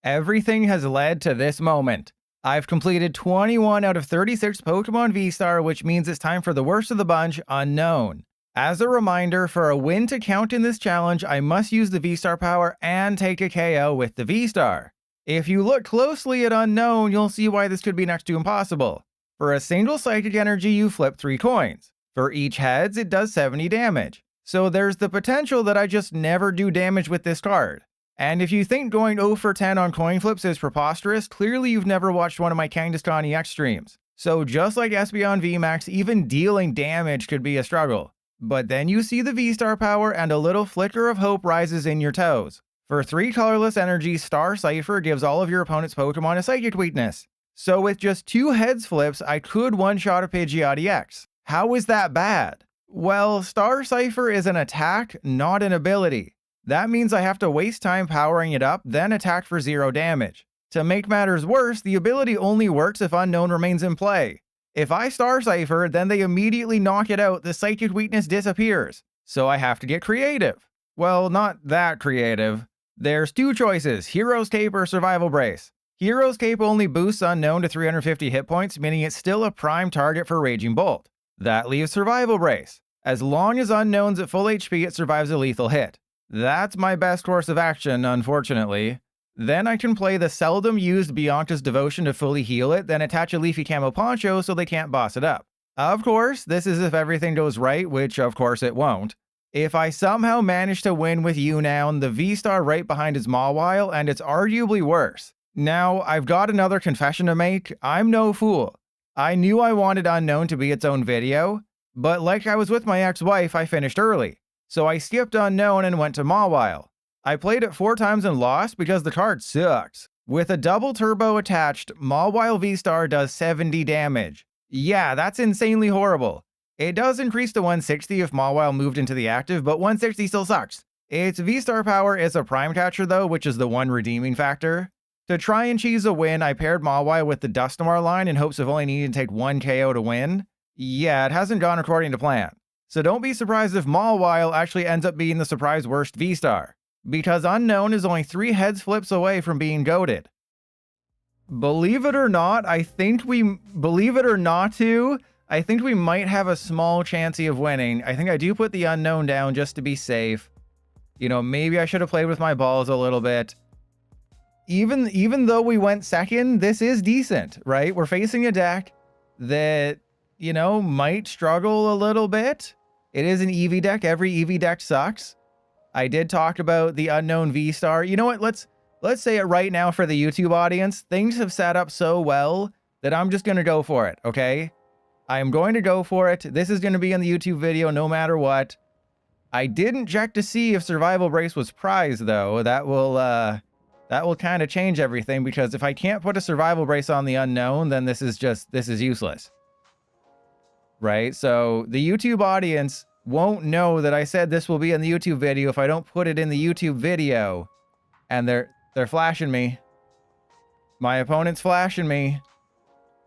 Everything has led to this moment. I've completed 21 out of 36 Pokemon V-Star, which means it's time for the worst of the bunch, Unown. As a reminder, for a win to count in this challenge, I must use the V-Star power and take a KO with the V-Star. If you look closely at Unown, you'll see why this could be next to impossible. For a single Psychic Energy, you flip 3 coins. For each heads, it does 70 damage. So there's the potential that I just never do damage with this card. And if you think going 0 for 10 on coin flips is preposterous, clearly you've never watched one of my Kangaskhan EX streams. So just like Espeon VMAX, even dealing damage could be a struggle. But then you see the V-Star power and a little flicker of hope rises in your toes. For 3 colorless energy, Star Cypher gives all of your opponent's Pokemon a Psychic weakness. So with just 2 heads flips, I could one-shot a Pidgeot EX. How is that bad? Well, Star Cypher is an attack, not an ability. That means I have to waste time powering it up, then attack for 0 damage. To make matters worse, the ability only works if Unown remains in play. If I Star Cypher, then they immediately knock it out, the Psychic weakness disappears. So I have to get creative. Well, not that creative. There's 2 choices, Hero's Cape or Survival Brace. Hero's Cape only boosts Unown to 350 hit points, meaning it's still a prime target for Raging Bolt. That leaves Survival Brace. As long as Unown's at full HP, it survives a lethal hit. That's my best course of action, unfortunately. Then I can play the seldom used Bianca's Devotion to fully heal it, then attach a Leafy Camo Poncho so they can't boss it up. Of course, this is if everything goes right, which of course it won't. If I somehow manage to win with Unown, the V-Star right behind is Mawile, and it's arguably worse. Now, I've got another confession to make. I'm no fool. I knew I wanted Unown to be its own video, but like I was with my ex-wife, I finished early. So I skipped Unown and went to Mawile. I played it 4 times and lost because the card sucks. With a double turbo attached, Mawile VStar does 70 damage. Yeah, that's insanely horrible. It does increase to 160 if Mawile moved into the active, but 160 still sucks. Its V-Star power is a prime catcher though, which is the one redeeming factor. To try and cheese a win, I paired Mawile with the Dusknoir line in hopes of only needing to take 1 KO to win. Yeah, it hasn't gone according to plan. So don't be surprised if Mawile actually ends up being the surprise worst V-Star, because Unown is only 3 heads flips away from being goated. Believe it or not, I think we might have a small chancey of winning. I think I do put the Unown down just to be safe. You know, maybe I should have played with my balls a little bit. Even though we went second, this is decent, right? We're facing a deck that, you know, might struggle a little bit. It is an EV deck. Every EV deck sucks. I did talk about the Unown V-Star. You know what? Let's say it right now for the YouTube audience. Things have set up so well that I'm just going to go for it, okay? I'm going to go for it. This is going to be in the YouTube video no matter what. I didn't check to see if Survival Brace was prized, though. That will kind of change everything, because if I can't put a Survival Brace on the Unown, then this is useless. Right? So the YouTube audience won't know that I said this will be in the YouTube video if I don't put it in the YouTube video. And they're flashing me. My opponent's flashing me.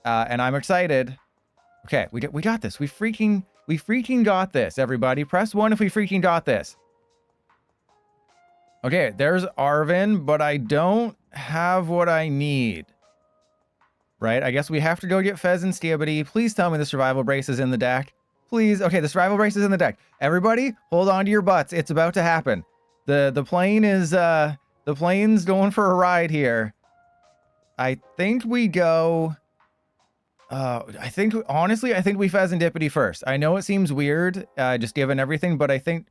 And I'm excited. Okay, we got this. We freaking got this, everybody. Press 1 if we freaking got this. Okay, there's Arven, but I don't have what I need. Right? I guess we have to go get Fezandipiti. Please tell me the Survival Brace is in the deck. Please. Okay, the Survival Brace is in the deck. Everybody, hold on to your butts. It's about to happen. The plane's going for a ride here. I think we go... honestly, I think we Fezandipiti first. I know it seems weird, just given everything, but I think...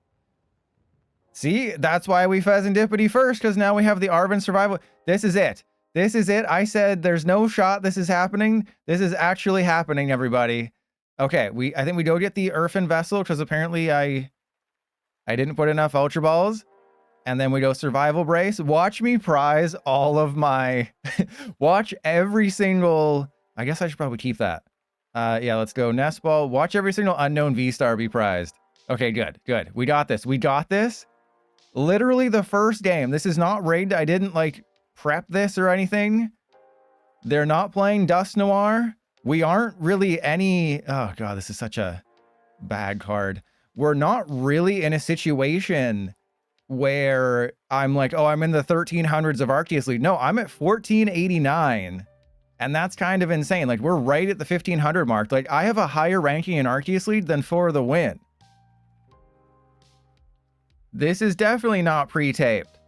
See, that's why we Fezandipiti first, because now we have the Arven Survival. This is it. This is it. I said there's no shot this is happening. This is actually happening, everybody. Okay, I think we go get the Earthen Vessel, because apparently I didn't put enough Ultra Balls. And then we go Survival Brace. Watch me prize all of my... Watch every single... I guess I should probably keep that. Yeah, let's go Nest Ball. Watch every single Unown V-Star be prized. Okay, good. We got this. We got this. Literally the first game. This is not rigged. I didn't, like, prep this or anything. They're not playing Dusknoir. We aren't really any... Oh, God, this is such a bad card. We're not really in a situation where I'm like, oh, I'm in the 1300s of Arceus League. No, I'm at 1489. And that's kind of insane. Like, we're right at the 1500 mark. Like, I have a higher ranking in Arceus League than For the Win. This is definitely not pre-taped.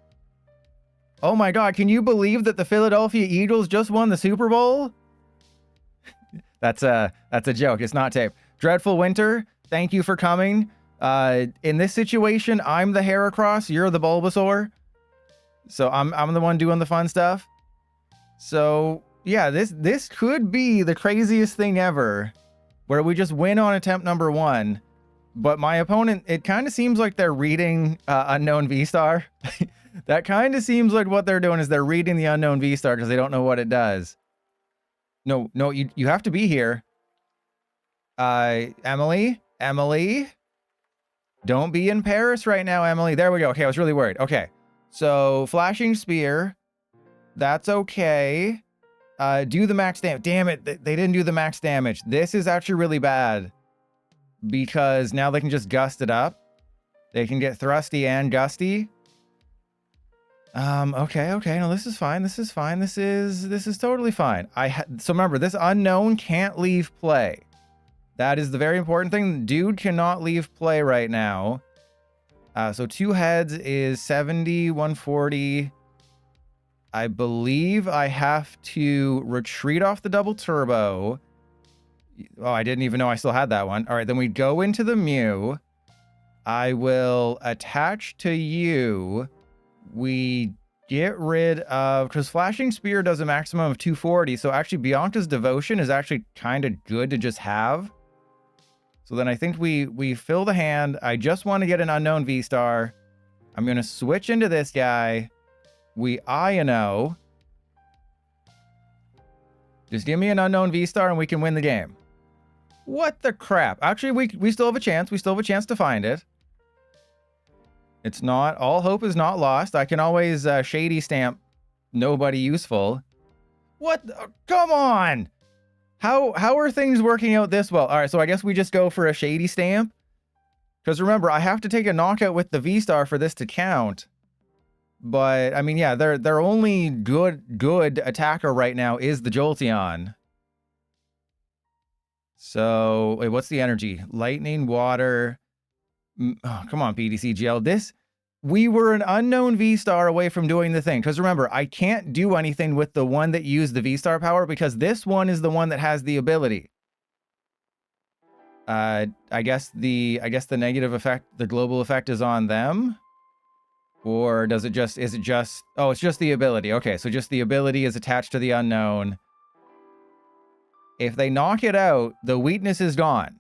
Oh my God, can you believe that the Philadelphia Eagles just won the Super Bowl? That's a joke. It's not taped. Dreadful Winter, thank you for coming. In this situation, I'm the Heracross, you're the Bulbasaur. So I'm the one doing the fun stuff. So yeah, this could be the craziest thing ever, where we just win on attempt number 1. But my opponent, it kind of seems like they're reading Unown VStar. That kind of seems like what they're doing is they're reading the Unown VStar because they don't know what it does. No, you have to be here. Emily, don't be in Paris right now, Emily. There we go. Okay, I was really worried. Okay, so Flashing Spear, that's okay. Do the max damage. Damn it, they didn't do the max damage. This is actually really bad because now they can just gust it up. They can get thrusty and gusty. Okay, no, this is fine. This is fine. This is totally fine. So remember, this Unown can't leave play. That is the very important thing. Dude cannot leave play right now. So 2 heads is 70, 140. I believe I have to retreat off the double turbo. Oh, I didn't even know I still had that one. All right, then we go into the Mew. I will attach to you. We get rid of, because Flashing Spear does a maximum of 240. So actually Bianca's Devotion is actually kind of good to just have. So then I think we fill the hand. I just want to get an Unown VStar. I'm going to switch into this guy. We Iono. Just give me an Unown VStar and we can win the game. What the crap? Actually, we still have a chance. We still have a chance to find it. It's not, all hope is not lost. I can always shady stamp nobody useful. What? Come on. How are things working out this well? All right, so I guess we just go for a shady stamp. Because remember, I have to take a knockout with the V-Star for this to count. But I mean, yeah, their only good attacker right now is the Jolteon. So wait, what's the energy? Lightning, water. Oh, come on, PDCGL. We were an Unown V-Star away from doing the thing. Because remember, I can't do anything with the one that used the V-Star power because this one is the one that has the ability. I guess the negative effect, the global effect is on them. Or is it just, oh, it's just the ability. Okay, so just the ability is attached to the Unown. If they knock it out, the weakness is gone.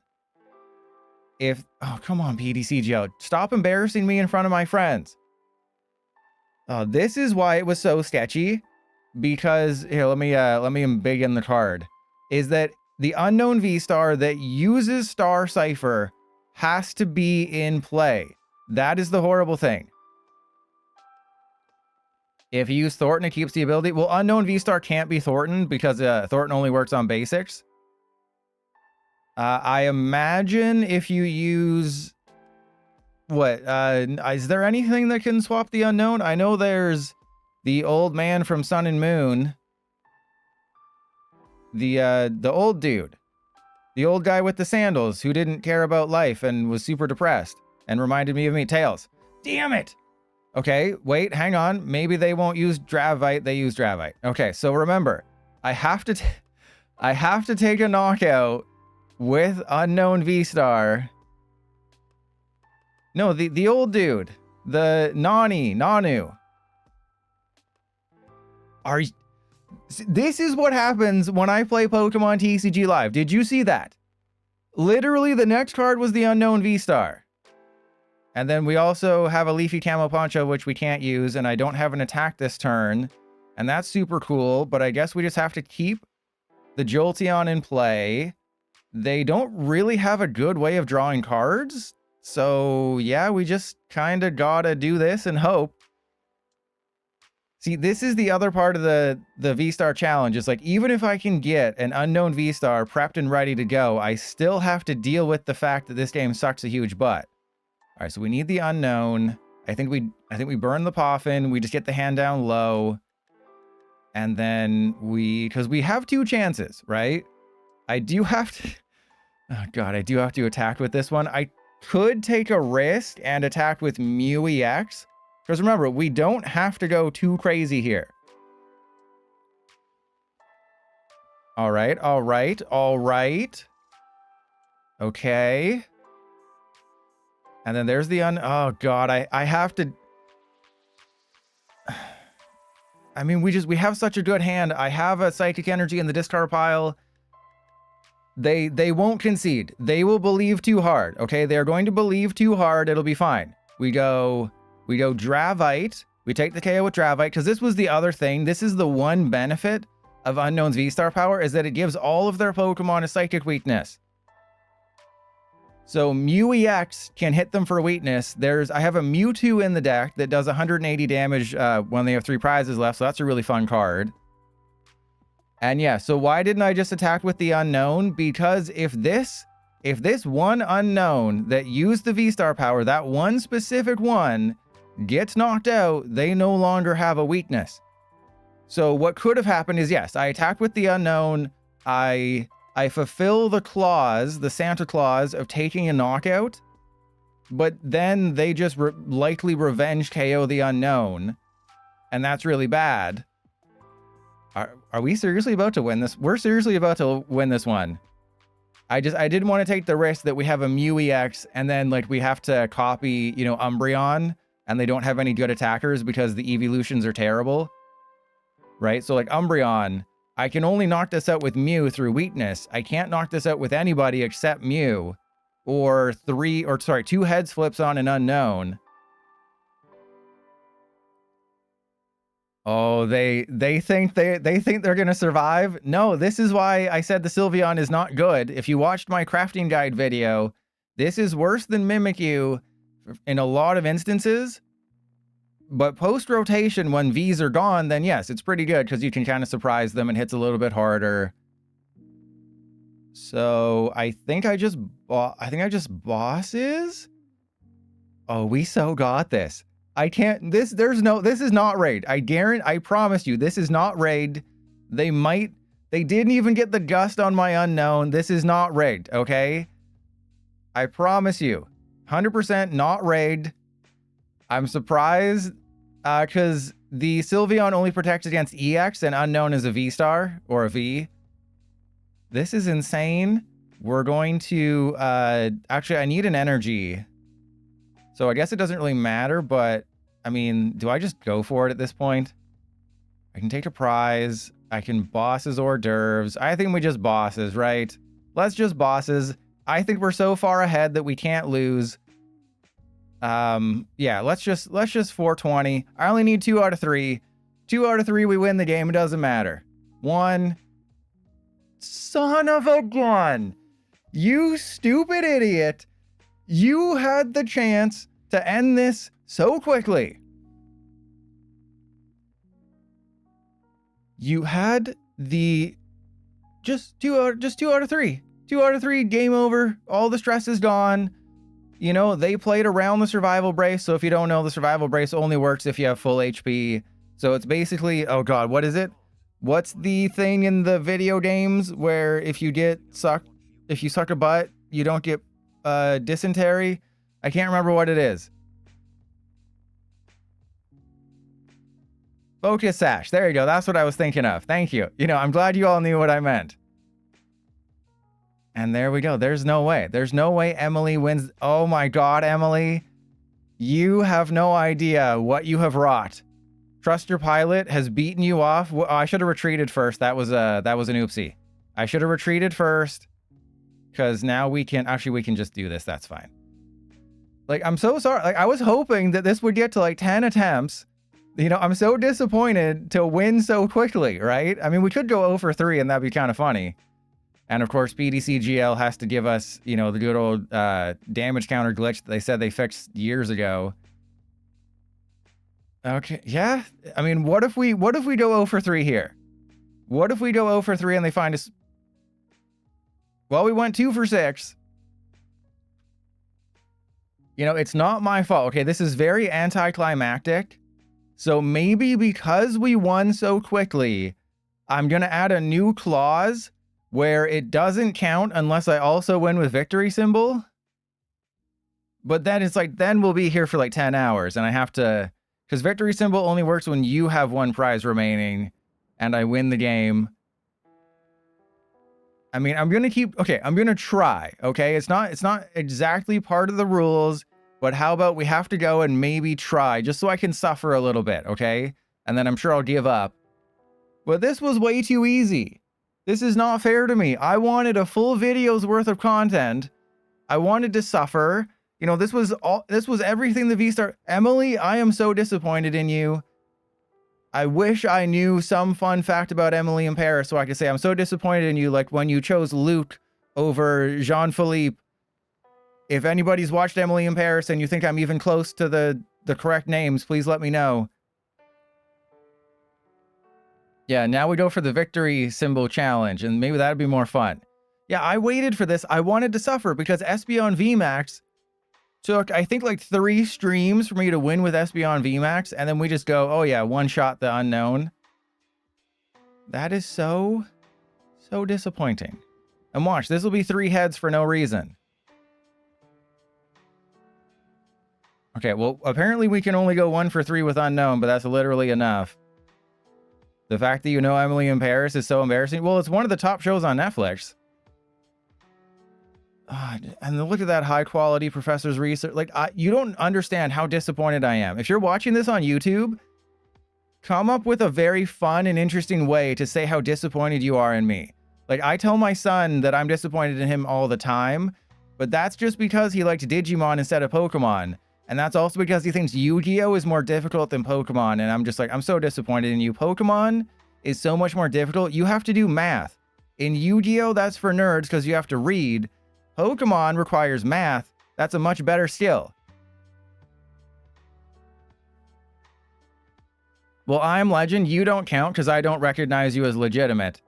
Oh, come on, PDCGO. Stop embarrassing me in front of my friends. This is why it was so sketchy. Because, here, let me embiggen the card. Is that the Unown V-Star that uses Star Cipher has to be in play. That is the horrible thing. If you use Thornton, it keeps the ability. Well, Unown V-Star can't be Thornton because Thornton only works on basics. I imagine if you use... What? Is there anything that can swap the Unown? I know there's the old man from Sun and Moon. The old dude. The old guy with the sandals who didn't care about life and was super depressed and reminded me of me. Tails. Damn it! Okay, wait, hang on. Maybe they won't use Dravite. They use Dravite. Okay, so remember, I have to take a knockout with Unown V-Star. No, the old dude. The Nanu. This is what happens when I play Pokemon TCG Live. Did you see that? Literally, the next card was the Unown V-Star. And then we also have a Leafy Camo Poncho, which we can't use, and I don't have an attack this turn. And that's super cool, but I guess we just have to keep the Jolteon in play. They don't really have a good way of drawing cards. So yeah, we just kind of gotta do this and hope. See, this is the other part of the V-Star challenge. It's like, even if I can get an Unown V-Star prepped and ready to go, I still have to deal with the fact that this game sucks a huge butt. All right, so we need the Unown. I think we burn the Poffin. We just get the hand down low. And then because we have 2 chances, right? I do have to, oh God, I do have to attack with this one. I could take a risk and attack with Mew-EX. Because remember, we don't have to go too crazy here. All right, all right, all right. Okay. And then there's the oh God, I have to. I mean, we have such a good hand. I have a Psychic Energy in the discard pile. They won't concede. They will believe too hard. Okay, they're going to believe too hard. It'll be fine. We go Dravite. We take the KO with Dravite because this was the other thing. This is the one benefit of Unown's V-Star power is that it gives all of their Pokemon a Psychic weakness. So Mew-EX can hit them for weakness. I have a Mewtwo in the deck that does 180 damage when they have 3 prizes left, so that's a really fun card. And yeah, so why didn't I just attack with the unknown? Because if this one unknown that used the V-Star power, that one specific one, gets knocked out, they no longer have a weakness. So what could have happened is, yes, I attacked with the unknown, I fulfill the clause, the Santa Claus of taking a knockout, but then they just likely revenge KO the unknown, and that's really bad. Are we seriously about to win this? We're seriously about to win this one. I didn't want to take the risk that we have a Mew-EX and then like we have to copy, you know, Umbreon, and they don't have any good attackers because the evolutions are terrible, right? So like Umbreon, I can only knock this out with Mew through weakness. I can't knock this out with anybody except Mew, or 2 heads flips on an unknown. Oh, they think they're gonna survive. No, this is why I said the Sylveon is not good. If you watched my crafting guide video, this is worse than Mimikyu in a lot of instances. But post-rotation, when Vs are gone, then yes, it's pretty good because you can kind of surprise them and hits a little bit harder. So I think I just bosses. Oh, we so got this. I can't. This is not raid. I promise you, this is not raid. They didn't even get the gust on my unknown. This is not raid. Okay, I promise you, 100% not raid. I'm surprised because the Sylveon only protects against EX and unknown is a V-Star or a V. This is insane. We're going to actually, I need an energy. So I guess it doesn't really matter, but I mean, do I just go for it at this point? I can take a prize. I can bosses hors d'oeuvres. I think we just bosses, right? Let's just bosses. I think we're so far ahead that we can't lose. Yeah, let's just 420. I only need 2 out of 3. 2 out of 3, we win the game. It doesn't matter. 1. Son of a gun. You stupid idiot. You had the chance to end this so quickly. You had the just two out of 3. 2 out of 3, game over. All the stress is gone. You know, they played around the Survival Brace, so if you don't know, the Survival Brace only works if you have full HP. So it's basically, oh god, what is it? What's the thing in the video games where if you suck a butt, you don't get dysentery? I can't remember what it is. Focus Sash. There you go. That's what I was thinking of. Thank you. You know, I'm glad you all knew what I meant. And there we go. There's no way. There's no way Emily wins. Oh my god, Emily. You have no idea what you have wrought. TrustYourPilot has beaten you off. Oh, I should have retreated first. That was an oopsie. I should have retreated first. Because now we can just do this. That's fine. Like, I'm so sorry. Like, I was hoping that this would get to like 10 attempts. You know, I'm so disappointed to win so quickly, right? I mean, we could go 0 for 3 and that'd be kind of funny. And of course, PDCGL has to give us, you know, the good old damage counter glitch that they said they fixed years ago. Okay, yeah. I mean, what if we go 0 for 3 here? What if we go 0 for 3 and they find us? Well, we went 2 for 6. You know, it's not my fault. Okay, this is very anticlimactic. So maybe because we won so quickly, I'm going to add a new clause where it doesn't count unless I also win with victory symbol. But then it's like, then we'll be here for like 10 hours and I have to, because victory symbol only works when you have one prize remaining and I win the game. I mean, I'm going to keep, okay, I'm going to try, okay? It's not exactly part of the rules, but how about we have to go and maybe try just so I can suffer a little bit, okay? And then I'm sure I'll give up. But this was way too easy. This is not fair to me. I wanted a full video's worth of content. I wanted to suffer. You know, this was everything the V-Star. Emily, I am so disappointed in you. I wish I knew some fun fact about Emily in Paris so I could say I'm so disappointed in you, like when you chose Luke over Jean-Philippe. If anybody's watched Emily in Paris and you think I'm even close to the correct names, please let me know. Yeah, now we go for the victory symbol challenge, and maybe that'd be more fun. Yeah, I waited for this. I wanted to suffer because Espeon VMAX took, I think, like 3 streams for me to win with Espeon VMAX, and then we just go, oh yeah, one shot the unknown. That is so disappointing. And watch, this will be 3 heads for no reason. Okay, well, apparently we can only go 1 for 3 with unknown, but that's literally enough. The fact that you know Emily in Paris is so embarrassing. Well, it's one of the top shows on Netflix. And look at that high quality professor's research. Like, you don't understand how disappointed I am. If you're watching this on YouTube, come up with a very fun and interesting way to say how disappointed you are in me. Like, I tell my son that I'm disappointed in him all the time, but that's just because he liked Digimon instead of Pokemon. And that's also because he thinks Yu-Gi-Oh! Is more difficult than Pokemon. And I'm just like, I'm so disappointed in you. Pokemon is so much more difficult. You have to do math. In Yu-Gi-Oh! That's for nerds because you have to read. Pokemon requires math. That's a much better skill. Well, I'm Legend. You don't count because I don't recognize you as legitimate.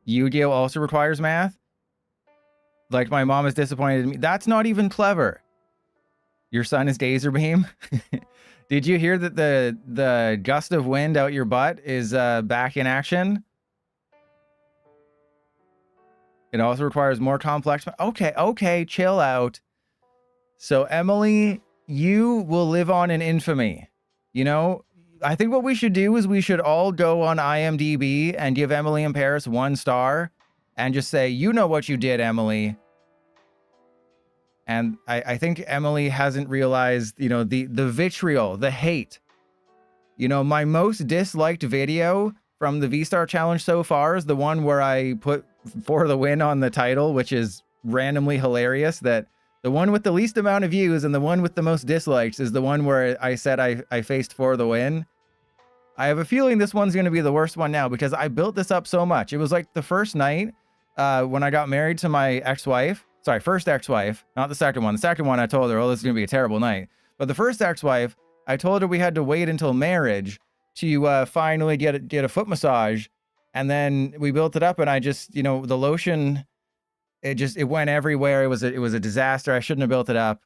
Yu-Gi-Oh! Also requires math? Like my mom is disappointed in me. That's not even clever. Your son is Dazer Beam. Did you hear that the gust of wind out your butt is back in action? It also requires more complex. Okay, chill out. So Emily, you will live on in infamy. You know, I think what we should do is we should all go on IMDb and give Emily in Paris 1 star and just say, you know what you did, Emily. And I think Emily hasn't realized, you know, the vitriol, the hate. You know, my most disliked video from the V-Star challenge so far is the one where I put For the Win on the title, which is randomly hilarious. That the one with the least amount of views and the one with the most dislikes is the one where I said I faced For the Win. I have a feeling this one's going to be the worst one now because I built this up so much. It was like the first night when I got married to my ex-wife. Sorry, first ex-wife, not the second one. The second one, I told her, oh, this is going to be a terrible night. But the first ex-wife, I told her we had to wait until marriage to finally get a foot massage. And then we built it up and I just, you know, the lotion, it went everywhere. It was a disaster. I shouldn't have built it up.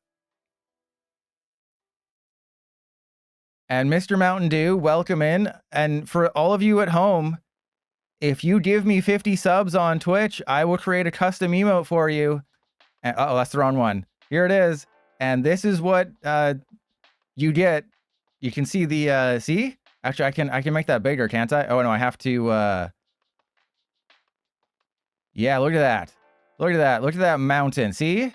And Mr. Mountain Dew, welcome in. And for all of you at home, if you give me 50 subs on Twitch, I will create a custom emote for you. And, oh, that's the wrong one. Here it is. And this is what you get. You can see the, see? Actually, I can make that bigger, can't I? Oh, no, I have to, yeah, look at that. Look at that. Look at that mountain. See?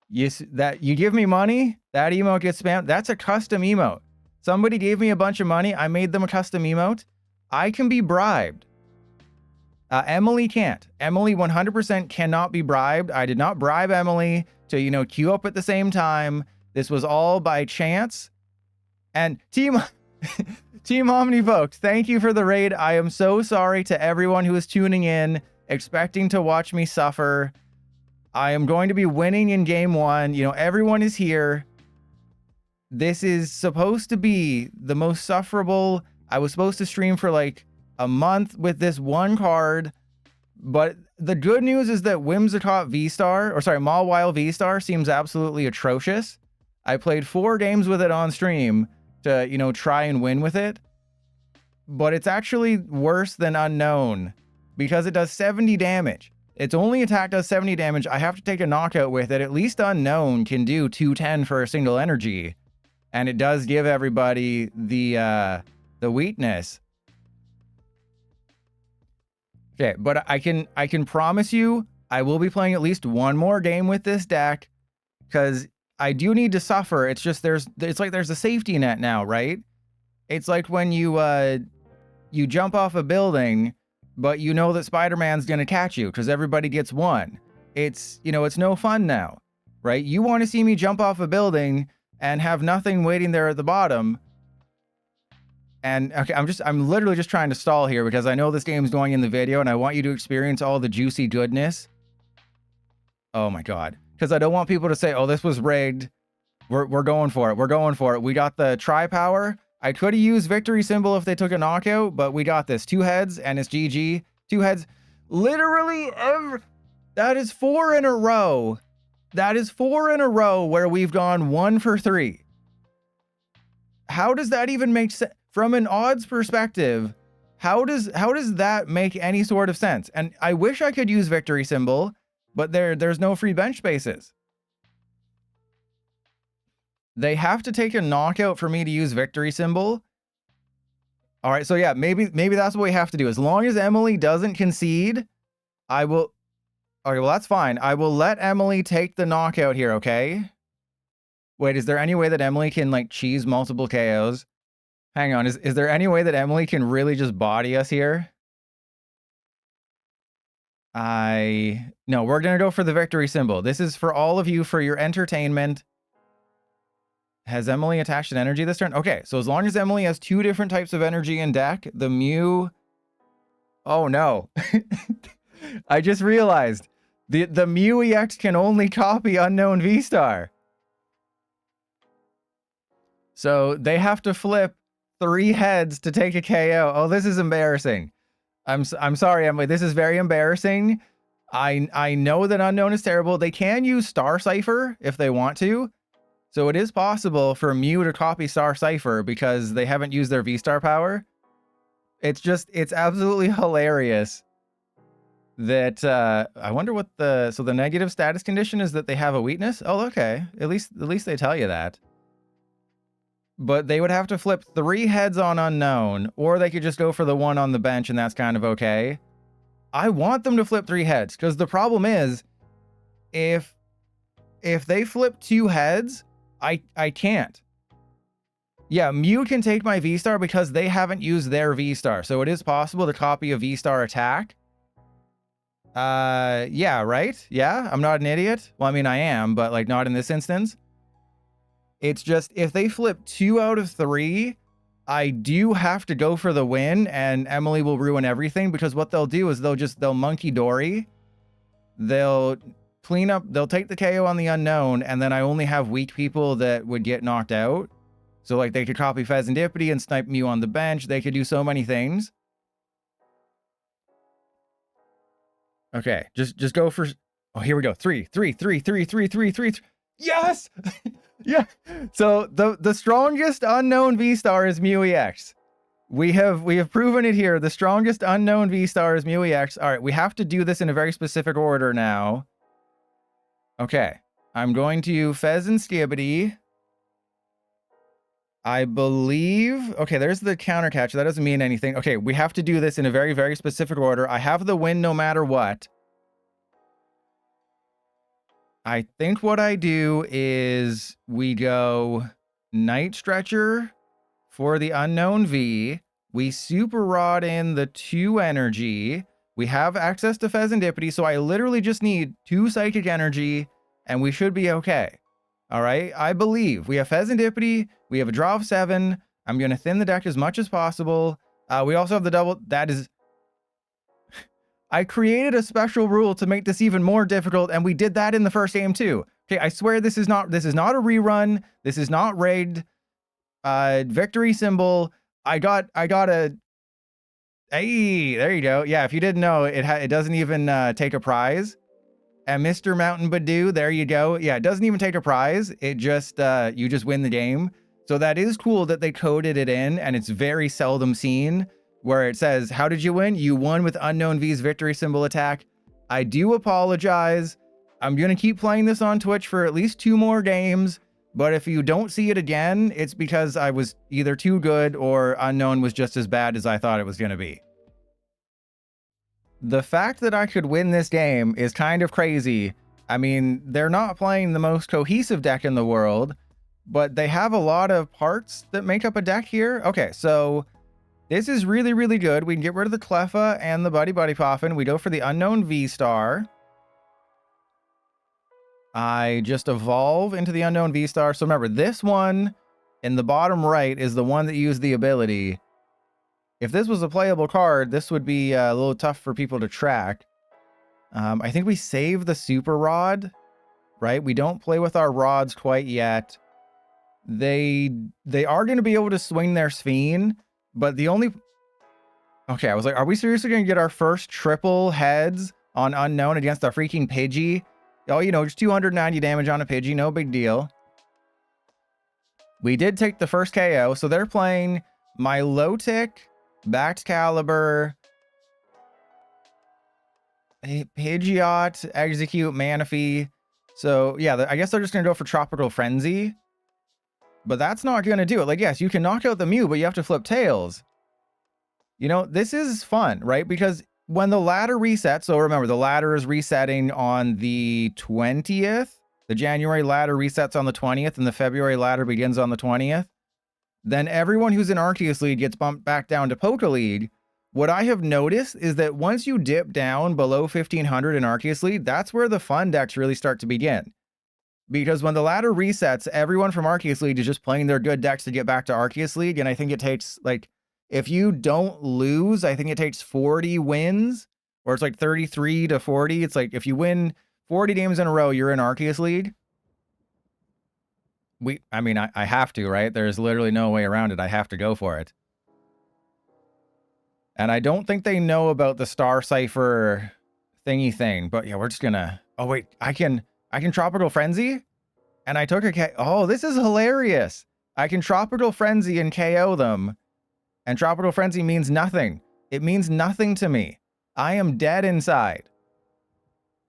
You give me money, that emote gets spammed. That's a custom emote. Somebody gave me a bunch of money. I made them a custom emote. I can be bribed. Emily can't. Emily 100% cannot be bribed. I did not bribe Emily to, you know, queue up at the same time. This was all by chance. And Team Omnivox, thank you for the raid. I am so sorry to everyone who is tuning in, expecting to watch me suffer. I am going to be winning in game 1. You know, everyone is here. This is supposed to be the most sufferable. I was supposed to stream for like a month with this one card, But the good news is that Whimsicott VStar, or sorry, Mawile VStar seems absolutely atrocious. I played 4 games with it on stream to, you know, try and win with it. But it's actually worse than Unown because it does 70 damage. Its only attack does 70 damage. I have to take a knockout with it. At least Unown can do 210 for a single energy. And it does give everybody the weakness. Okay, but I can promise you I will be playing at least one more game with this deck because I do need to suffer. It's just it's like there's a safety net now, right? It's like when you jump off a building, but you know that Spider-Man's gonna catch you because everybody gets one. It's, you know, it's no fun now, right? You want to see me jump off a building and have nothing waiting there at the bottom. And okay, I'm literally just trying to stall here because I know this game's going in the video and I want you to experience all the juicy goodness. Oh my God. Because I don't want people to say, oh, this was rigged. We're going for it. We're going for it. We got the tri-power. I could have used victory symbol if they took a knockout, but we got this. 2 heads and it's GG. 2 heads. Literally that is 4 in a row. That is 4 in a row where we've gone 1 for 3. How does that even make sense? From an odds perspective, how does that make any sort of sense? And I wish I could use victory symbol, but there's no free bench spaces. They have to take a knockout for me to use victory symbol. All right, so yeah, maybe that's what we have to do. As long as Emily doesn't concede, I will. Okay, well that's fine. I will let Emily take the knockout here, okay? Wait, is there any way that Emily can like cheese multiple KOs? Hang on, is there any way that Emily can really just body us here? No, we're gonna go for the victory symbol. This is for all of you for your entertainment. Has Emily attached an energy this turn? Okay, so as long as Emily has 2 different types of energy in deck, the Mew... Oh no. I just realized the Mew EX can only copy Unown VStar. So they have to flip 3 heads to take a KO. Oh, this is embarrassing. I'm sorry, Emily. This is very embarrassing. I know that Unown is terrible. They can use Star Cipher if they want to. So it is possible for Mew to copy Star Cipher because they haven't used their V-Star power. It's absolutely hilarious that I wonder what so the negative status condition is that they have a weakness. Oh, okay. At least they tell you that. But they would have to flip 3 heads on Unown, or they could just go for the 1 on the bench, and that's kind of okay. I want them to flip 3 heads, because the problem is, if they flip 2 heads, I can't. Yeah, Mew can take my V-Star because they haven't used their V-Star, so it is possible to copy a V-Star attack. Yeah, right? Yeah, I'm not an idiot. Well, I mean, I am, but like not in this instance. It's just, if they flip 2 out of 3, I do have to go for the win, and Emily will ruin everything, because what they'll do is they'll Monkey Dory. They'll clean up, they'll take the KO on the Unown, and then I only have weak people that would get knocked out. So like they could copy Fezandipiti and snipe Mew on the bench. They could do so many things. Okay, just go for, oh, here we go. 3, 3, 3, 3, 3, 3, 3, 3. Yes! Yeah. So the strongest Unown V-Star is Mew EX. We have proven it here. The strongest Unown V-Star is Mew EX. All right, we have to do this in a very specific order now. Okay, I'm going to Fezandipiti. I believe, okay, there's the counter catch. That doesn't mean anything. Okay, we have to do this in a very, very specific order. I have the win no matter what. I think what I do is we go Night Stretcher for the Unown V. We Super Rod in the 2 energy. We have access to Fezandipiti, so I literally just need 2 psychic energy, and we should be okay. All right, I believe. We have Fezandipiti. We have a draw of 7. I'm going to thin the deck as much as possible. We also have the double. That is... I created a special rule to make this even more difficult, and we did that in the first game too. Okay, I swear this is not a rerun. This is not rigged. Victory symbol. I got a Hey, there you go. Yeah, if you didn't know, it doesn't even take a prize. And Mr. Mountain Budew, there you go. Yeah, it doesn't even take a prize. It just, you just win the game. So that is cool that they coded it in, and it's very seldom seen, where it says, how did you win? You won with Unown V's victory symbol attack. I do apologize. I'm going to keep playing this on Twitch for at least 2 more games. But if you don't see it again, it's because I was either too good or Unown was just as bad as I thought it was going to be. The fact that I could win this game is kind of crazy. I mean, they're not playing the most cohesive deck in the world, but they have a lot of parts that make up a deck here. Okay, so this is really, really good. We can get rid of the Cleffa and the Buddy-Buddy Poffin. We go for the Unown VStar. I just evolve into the Unown VStar. So remember, this one in the bottom right is the one that used the ability. If this was a playable card, this would be a little tough for people to track. I think we save the Super Rod, right? We don't play with our rods quite yet. They are going to be able to swing their Sphene, but the only... Okay, I was like, are we seriously going to get our first triple heads on Unown against a freaking Pidgey? Oh, you know, just 290 damage on a Pidgey, no big deal. We did take the first KO, so they're playing Milotic, Backed Caliber, Pidgeot, Execute, Manaphy. So, yeah, I guess they're just going to go for Tropical Frenzy. But that's not going to do it. Like, yes, you can knock out the Mew, but you have to flip tails. You know, this is fun, right? Because when the ladder resets, so remember, the ladder is resetting on the 20th. The January ladder resets on the 20th, and the February ladder begins on the 20th. Then everyone who's in Arceus League gets bumped back down to Poké League. What I have noticed is that once you dip down below 1500 in Arceus League, that's where the fun decks really start to begin. Because when the ladder resets, everyone from Arceus League is just playing their good decks to get back to Arceus League, and I think it takes, like, if you don't lose, I think it takes 40 wins, or it's like 33 to 40. It's like if you win 40 games in a row, you're in Arceus League. I mean, I have to, right? There's literally no way around it. I have to go for it. And I don't think they know about the Star Cipher thingy thing, but yeah, we're just gonna... Oh, wait, I can Tropical Frenzy? And I took a K... Oh, this is hilarious. I can Tropical Frenzy and KO them. And Tropical Frenzy means nothing. It means nothing to me. I am dead inside.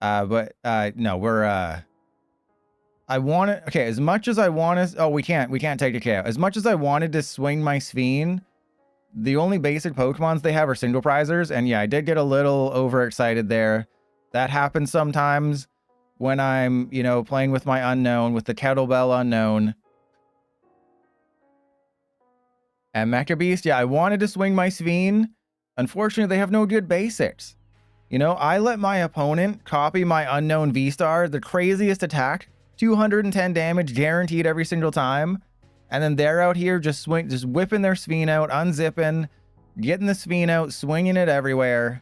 No, we're, I want to, okay, as much as I want to, oh, we can't take a KO. As much as I wanted to swing my Sphene, the only basic Pokemons they have are single prizers. And yeah, I did get a little overexcited there. That happens sometimes when I'm, you know, playing with my Unown, with the Kettlebell Unown. And Mecha Beast, yeah, I wanted to swing my Sphene. Unfortunately, they have no good basics. You know, I let my opponent copy my Unown VStar, the craziest attack, 210 damage guaranteed every single time. And then they're out here just whipping their Sphene out, unzipping, getting the Sphene out, swinging it everywhere.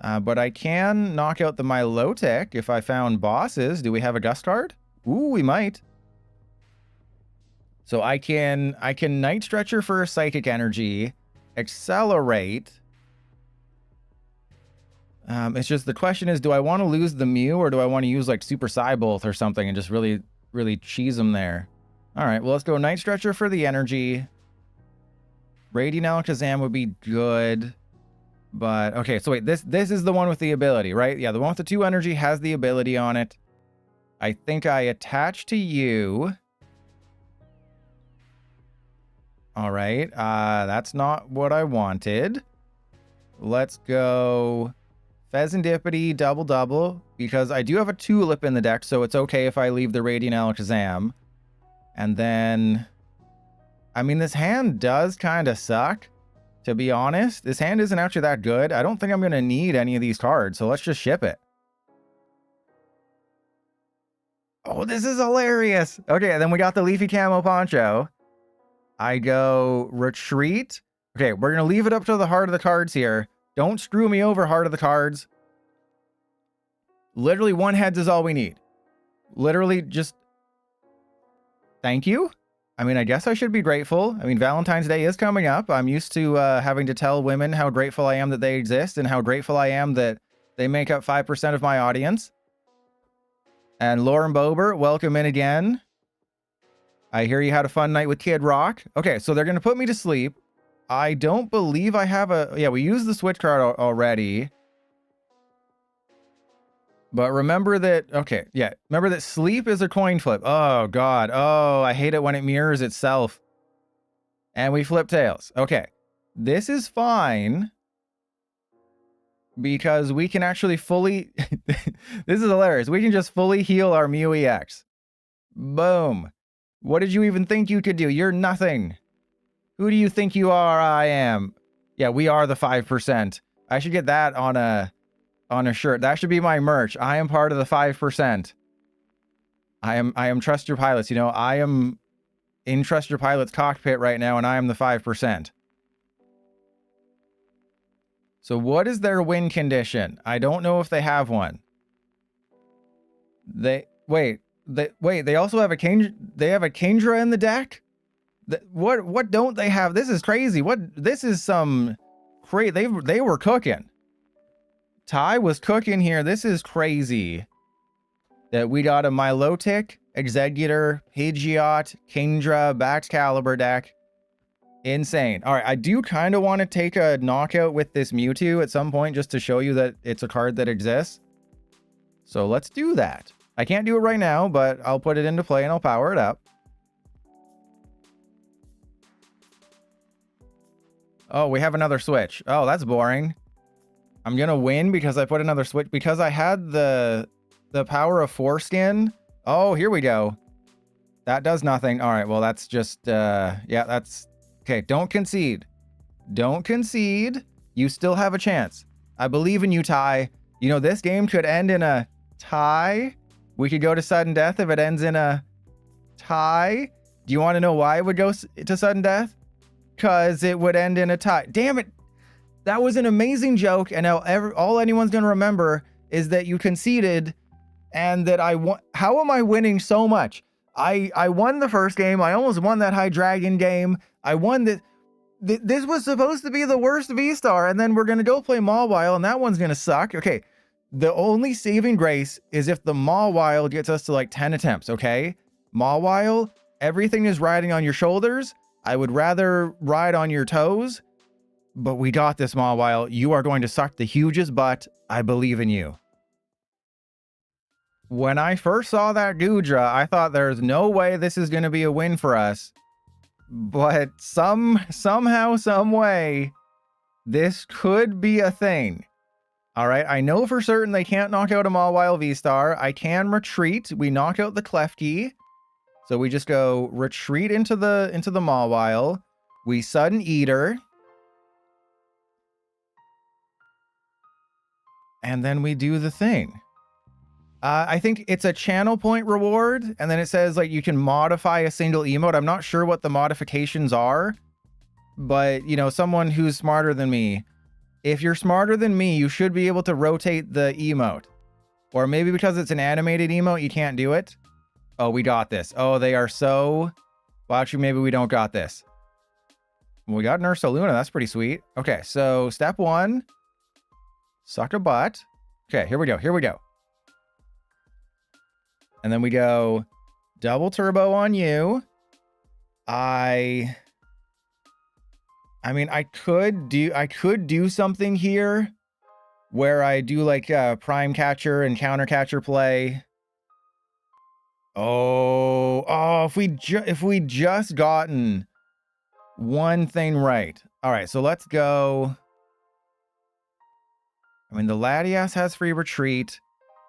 But I can knock out the Milotic if I found bosses. Do we have a Gust card? Ooh, we might. So I can Night Stretcher for Psychic Energy, Accelerate. It's just the question is, do I want to lose the Mew or do I want to use like Super Psybolt or something and just really, really cheese them there? All right, well, let's go Night Stretcher for the energy. Radiant Alakazam would be good. But, okay, so wait, this is the one with the ability, right? Yeah, the one with the 2 energy has the ability on it. I think I attach to you. All right, that's not what I wanted. Let's go Fezandipiti double, because I do have a Tulip in the deck, so it's okay if I leave the Radiant Alakazam. And then, I mean, this hand does kind of suck, to be honest. This hand isn't actually that good. I don't think I'm going to need any of these cards, so let's just ship it. Oh, this is hilarious. Okay, then we got the Leafy Camo Poncho. I go retreat. Okay, we're going to leave it up to the heart of the cards here. Don't screw me over, heart of the cards. Literally 1 heads is all we need. Literally just... Thank you. I mean, I guess I should be grateful. I mean, Valentine's Day is coming up. I'm used to having to tell women how grateful I am that they exist and how grateful I am that they make up 5% of my audience. And Lauren Bober, welcome in again. I hear you had a fun night with Kid Rock. Okay, so they're going to put me to sleep. I don't believe I have a... Yeah, we used the Switch card already. But remember that... Okay, yeah. Remember that sleep is a coin flip. Oh, God. Oh, I hate it when it mirrors itself. And we flip tails. Okay. This is fine. Because we can actually fully... This is hilarious. We can just fully heal our Mew EX. Boom. What did you even think you could do? You're nothing. Who do you think you are? I am. Yeah, we are the 5%. I should get that on a shirt. That should be my merch. I am part of the 5%. I am Trust Your Pilots. You know, I am in Trust Your Pilot's cockpit right now, and I am the 5%. So what is their win condition? I don't know if they have one. They also have a Kingdra in the deck? What don't they have? This is crazy. This is some crazy. They were cooking. Ty was cooking here. This is crazy. That we got a Milotic, Executor, Pidgeot, Kingdra, Backed Caliber deck. Insane. All right, I do kind of want to take a knockout with this Mewtwo at some point just to show you that it's a card that exists. So let's do that. I can't do it right now, but I'll put it into play and I'll power it up. Oh, we have another switch. Oh, that's boring. I'm going to win because I put another switch because I had the power of foreskin. Oh, here we go. That does nothing. All right, well, that's just, yeah, that's... Okay, don't concede. Don't concede. You still have a chance. I believe in you, Ty. You know, this game could end in a tie. We could go to sudden death if it ends in a tie. Do you want to know why it would go to sudden death? Because it would end in a tie. Damn it. That was an amazing joke. And now all anyone's going to remember is that you conceded and that I won. How am I winning so much? I won the first game. I almost won that High Dragon game. I won that. This was supposed to be the worst V-Star, and then we're going to go play Mawile, and that one's going to suck. Okay, the only saving grace is if the Mawile gets us to like 10 attempts, okay? Mawile, everything is riding on your shoulders. I would rather ride on your toes, but we got this, Mawile. You are going to suck the hugest butt. I believe in you. When I first saw that Goodra, I thought there's no way this is going to be a win for us. But somehow, some way, this could be a thing. All right, I know for certain they can't knock out a Mawile VStar. I can retreat. We knock out the Klefki. So we just go retreat into the Mawile. We sudden Eater. And then we do the thing. I think it's a channel point reward, and then it says like you can modify a single emote. I'm not sure what the modifications are, but you know, someone who's smarter than me, if you're smarter than me, you should be able to rotate the emote. Or maybe because it's an animated emote, you can't do it. Oh, we got this. Oh, they are so... Well, actually, maybe we don't got this. We got an Ursaluna. That's pretty sweet. Okay, so step one. Suck a butt. Okay, here we go. Here we go. And then we go double turbo on you. I mean, I could do something here where I do like a prime catcher and counter catcher play. Oh, if we just gotten one thing right. All right, so let's go. I mean, the Latias has free retreat.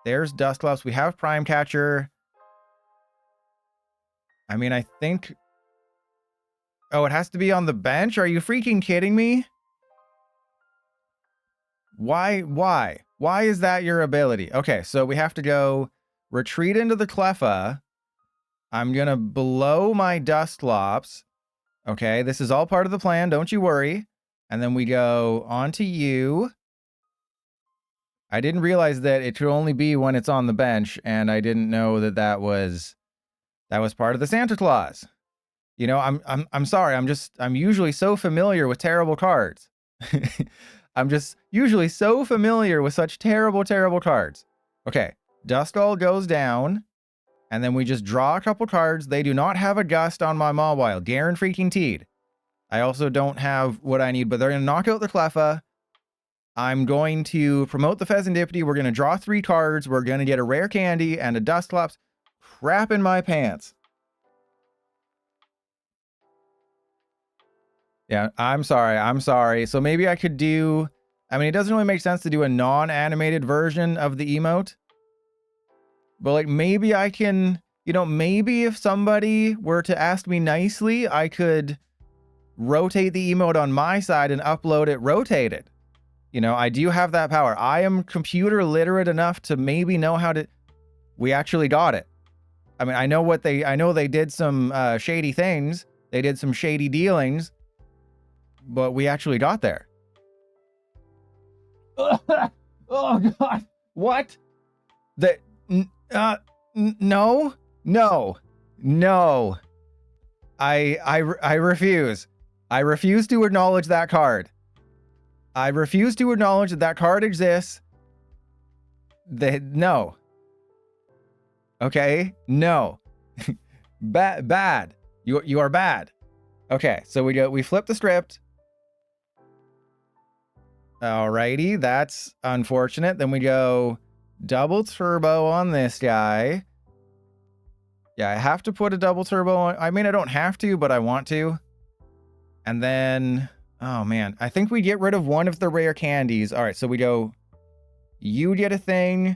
There's Dusclops. We have Prime Catcher. I mean, I think... Oh, it has to be on the bench? Are you freaking kidding me? Why? Why is that your ability? Okay, so we have to go retreat into the Cleffa. I'm going to blow my Dusclops. Okay, this is all part of the plan. Don't you worry. And then we go onto you. I didn't realize that it could only be when it's on the bench, and I didn't know that that was part of the Santa Claus. You know, I'm sorry. I'm usually so familiar with terrible cards. I'm just usually so familiar with such terrible, terrible cards. Okay, Duskull goes down, and then we just draw a couple cards. They do not have a Gust on my Mawile. Guaranteed. I also don't have what I need, but they're going to knock out the Cleffa. I'm going to promote the Fezandipiti. We're going to draw 3 cards. We're going to get a rare candy and a Dusclops. Crap in my pants. Yeah, I'm sorry. So maybe I could do... I mean, it doesn't really make sense to do a non-animated version of the emote. But, like, maybe I can... You know, maybe if somebody were to ask me nicely, I could rotate the emote on my side and upload it rotated. You know, I do have that power. I am computer literate enough to maybe know how to... We actually got it. I mean, I know they did some shady things. They did some shady dealings. But we actually got there. Oh, God. What? No. I refuse. I refuse to acknowledge that card. I refuse to acknowledge that that card exists. No. Okay? No. Bad. You are bad. Okay, so we flip the script. Alrighty, that's unfortunate. Then we go double turbo on this guy. Yeah, I have to put a double turbo on. I mean, I don't have to, but I want to. And then, oh man, I think we get rid of one of the rare candies. All right, so we go, you get a thing.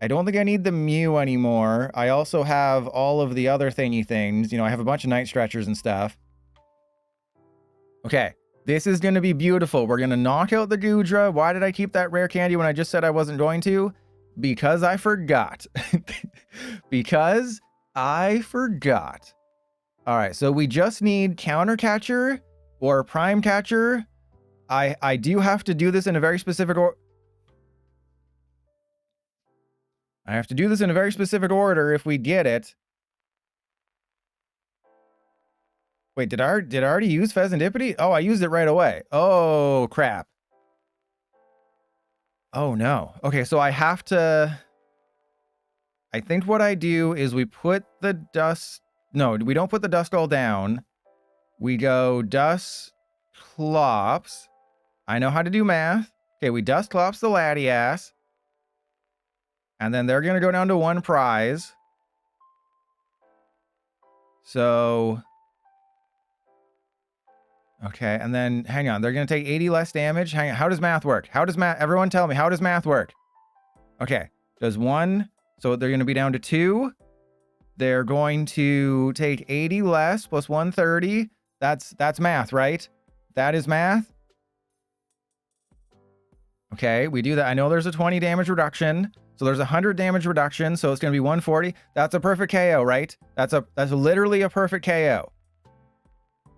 I don't think I need the Mew anymore. I also have all of the other thingy things. You know, I have a bunch of Night Stretchers and stuff. Okay. This is going to be beautiful. We're going to knock out the Goodra. Why did I keep that rare candy when I just said I wasn't going to? Because I forgot. Because I forgot. All right, so we just need Counter Catcher or Prime Catcher. I do have to do this in a very specific order. I have to do this in a very specific order if we get it. Wait, did I already use Fezandipiti? Oh, I used it right away. Oh, crap. Oh, no. Okay, so I have to... I think what I do is we put the dust... No, we don't put the Duskull down. We go Dusclops. I know how to do math. Okay, we Dusclops the Latias. And then they're going to go down to 1 prize. So... Okay, and then, hang on, they're going to take 80 less damage. Hang on, how does math work? Everyone tell me, how does math work? Okay, does 1, so they're going to be down to 2. They're going to take 80 less plus 130. That's math, right? That is math. Okay, we do that. I know there's a 20 damage reduction, so there's a 100 damage reduction, so it's going to be 140. That's a perfect KO, right? That's literally a perfect KO.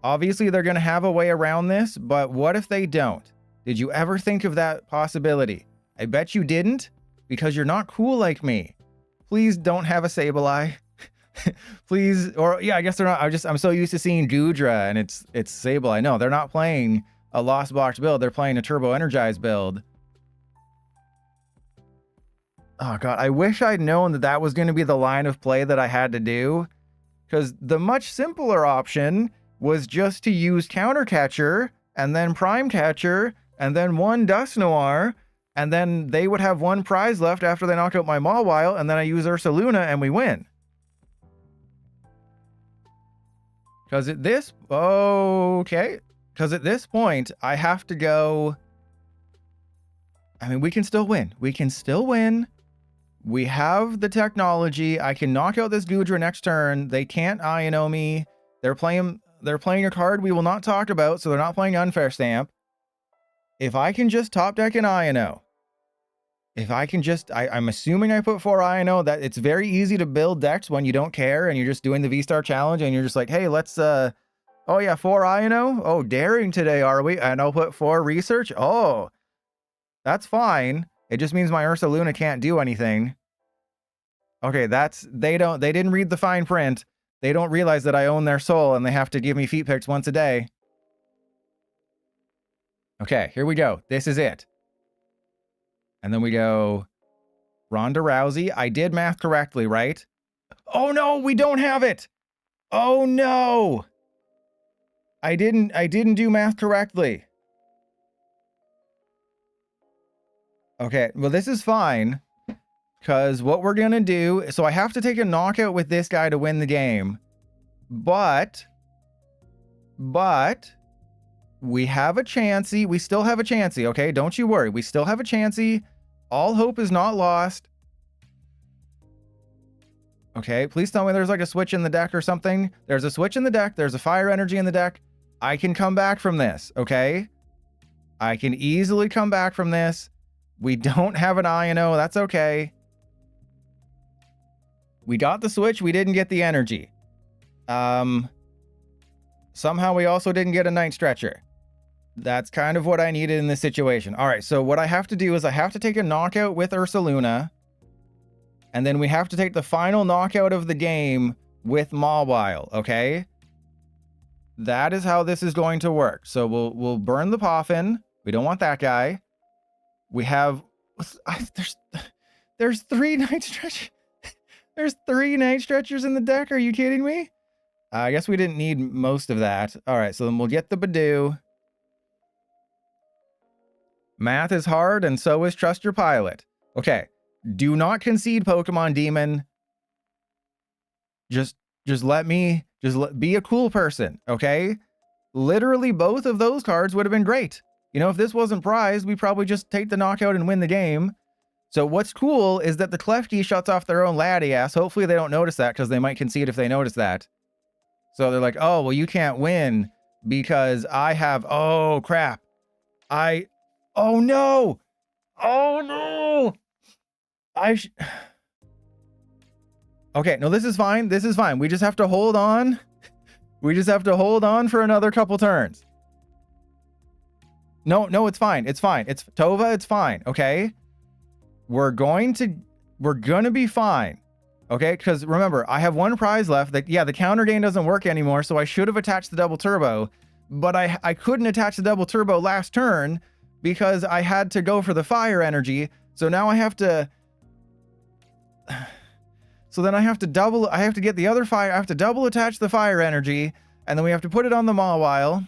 Obviously, they're going to have a way around this, but what if they don't? Did you ever think of that possibility? I bet you didn't, because you're not cool like me. Please don't have a Sableye. Please, or yeah, I guess they're not. I'm so used to seeing Goodra and it's Sableye. No, they're not playing a Lost Box build. They're playing a Turbo Energized build. Oh god, I wish I'd known that that was going to be the line of play that I had to do, because the much simpler option was just to use Counter Catcher, and then Prime Catcher, and then 1 Dusknoir, and then they would have 1 prize left after they knock out my Mawile, and then I use Ursaluna, and we win. Because at this... Okay. Because at this point, I have to go... I mean, we can still win. We can still win. We have the technology. I can knock out this Goodra next turn. They can't Iono me. They're playing a card we will not talk about, so they're not playing Unfair Stamp. If I can just top deck an Iono, if I can just, I'm assuming I put 4 Iono, that it's very easy to build decks when you don't care and you're just doing the V-Star challenge and you're just like, hey, let's, oh yeah, 4 Iono? Oh, daring today, are we? And I'll put 4 Research? Oh, that's fine. It just means my Ursaluna can't do anything. Okay, they didn't read the fine print. They don't realize that I own their soul and they have to give me feet pics once a day. Okay, here we go. This is it. And then we go Ronda Rousey. I did math correctly, right? Oh no, we don't have it. Oh no. I didn't do math correctly. Okay, well this is fine. Because what we're going to do, so I have to take a knockout with this guy to win the game. But we have a chancey. We still have a chancey, okay? Don't you worry. We still have a chancey. All hope is not lost. Okay, please tell me there's like a switch in the deck or something. There's a switch in the deck. There's a fire energy in the deck. I can come back from this, okay? I can easily come back from this. We don't have an Iono. That's okay. We got the switch. We didn't get the energy. Somehow we also didn't get a Night Stretcher. That's kind of what I needed in this situation. All right, so what I have to do is I have to take a knockout with Ursaluna. And then we have to take the final knockout of the game with Mawile, okay? That is how this is going to work. So we'll burn the Poffin. We don't want that guy. We have... There's 3 Night Stretchers. There's 3 Night Stretchers in the deck. Are you kidding me? I guess we didn't need most of that. All right, so then we'll get the Budew. Math is hard, and so is Trust Your Pilot. Okay, do not concede, Pokemon Demon. Just let me, be a cool person, okay? Literally, both of those cards would have been great. You know, if this wasn't prized, we probably just take the knockout and win the game. So what's cool is that the Klefki shuts off their own laddie ass. Hopefully they don't notice that because they might concede if they notice that. So they're like, oh, well, you can't win because I have... Oh, crap. Oh, no. Oh, no. Okay, no, this is fine. This is fine. We just have to hold on. We just have to hold on for another couple turns. No, it's fine. It's fine. It's Tova. It's fine. Okay. We're gonna be fine. Okay, because remember, I have 1 prize left. Yeah, the counter gain doesn't work anymore, so I should have attached the double turbo, but I couldn't attach the double turbo last turn because I had to go for the fire energy. So now I have to... So then I have to get the other fire. I have to double attach the fire energy, and then we have to put it on the Mawile.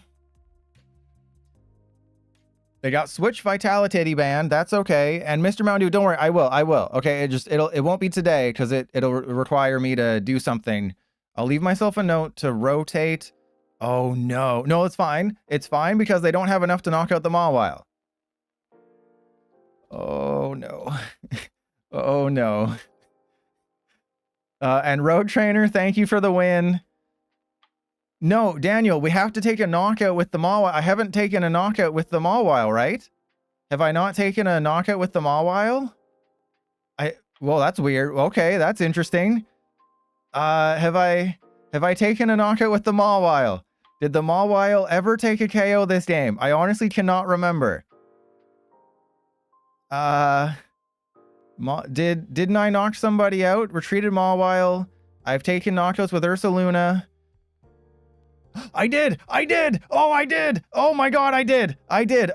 They got Switch Vitality Band. That's okay. And Mr. Mountain Dew, don't worry. I will. Okay. It won't be today because it'll require me to do something. I'll leave myself a note to rotate. Oh no. No, it's fine. It's fine because they don't have enough to knock out the Mawile. Oh no. Oh no. And Road Trainer, thank you for the win. No, Daniel, we have to take a knockout with the Mawile. I haven't taken a knockout with the Mawile, right? Have I not taken a knockout with the Mawile? Well, that's weird. Okay, that's interesting. Have I taken a knockout with the Mawile? Did the Mawile ever take a KO this game? I honestly cannot remember. Didn't I knock somebody out? Retreated Mawile. I've taken knockouts with Ursaluna. I did! Oh, I did! Oh my god, I did!